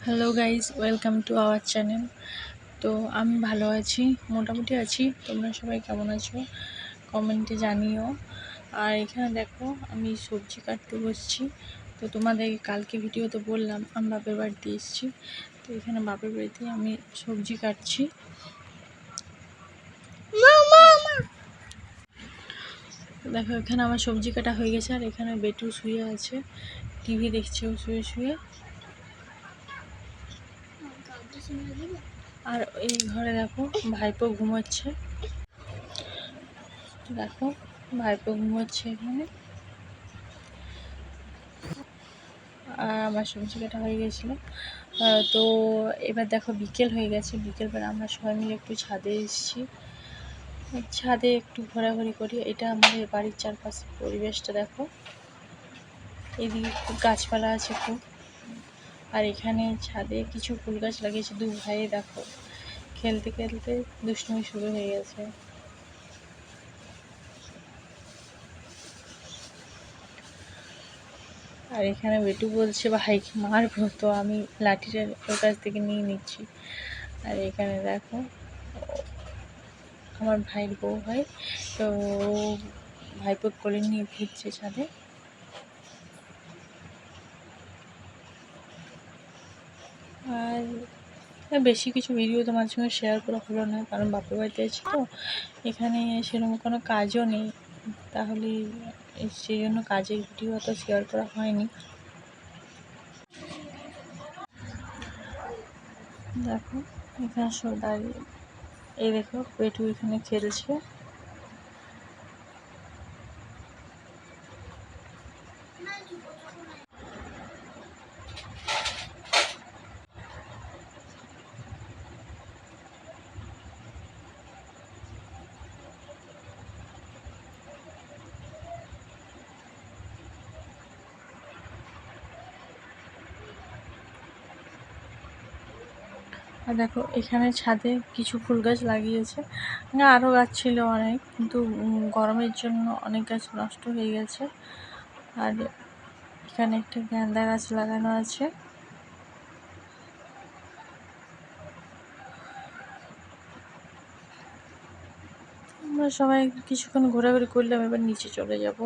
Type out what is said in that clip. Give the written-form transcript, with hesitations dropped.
Hello guys, welcome to our channel. তো আমি ভালো আছি, মোটামুটি আছি। তোমরা সবাই কেমন আছো কমেন্টে জানিও। আর এখানে দেখো আমি সবজি কাটতে বসছি। তো তোমাদের কালকে ভিডিওতে বললাম আমি বাপের বাড়িতে এসেছি। তো এখানে বাপের বাড়িতে আমি সবজি কাটছি। দেখো এখানে আমার সবজি কাটা হয়ে গেছে। আর এখানে বেটু শুয়ে আছে, টিভি দেখছে ও শুয়ে শুয়ে। আর এই ঘরে দেখো ভাইপো ঘুমোচ্ছে। দেখো ভাইপো ঘুমোচ্ছে এখানে। আর আমার সবজি কাটা হয়ে গেছিলো। তো এবার দেখো বিকেল হয়ে গেছে। বিকেলবেলা আমরা সবাই মিলে একটু ছাদে এসেছি। ছাদে একটু ঘোরাঘুরি করি। এটা আমাদের বাড়ির চারপাশের পরিবেশটা দেখো। এদিকে খুব গাছপালা আছে খুব। আর এখানে ছাদে কিছু ফুল গাছ লাগিয়েছে। দু ভাইয়ে দেখো খেলতে খেলতে দুষ্টুমি শুরু হয়ে গেছে। আর এখানে বেটু বলছে ভাইকে মারবো, তো আমি লাঠিটা ওর কাছ থেকে নিয়ে নিচ্ছি। আর এখানে দেখো আমার ভাইয়ের বউ হয়, তো ভাইপোর কোলে নিয়ে ফিরছে ছাদে। আর বেশি কিছু ভিডিও তোমার সঙ্গে শেয়ার করা হলো না, কারণ বাপের বাড়িতে আছি তো এখানে সেরকম কোনো কাজও নেই, তাহলে সেই জন্য কাজের ভিডিও অত শেয়ার করা হয়নি। দেখো এখানে সব দাঁড়িয়ে, এই দেখো পেটু এখানে খেলছে। আর দেখো এখানে ছাদে কিছু ফুল গাছ লাগিয়েছে। আরও গাছ ছিল অনেক, কিন্তু গরমের জন্য অনেক গাছ নষ্ট হয়ে গেছে। আর এখানে একটা গেন্দা গাছ লাগানো আছে। আমরা সবাই কিছুক্ষণ ঘোরাঘুরি করলাম, এবার নিচে চলে যাব।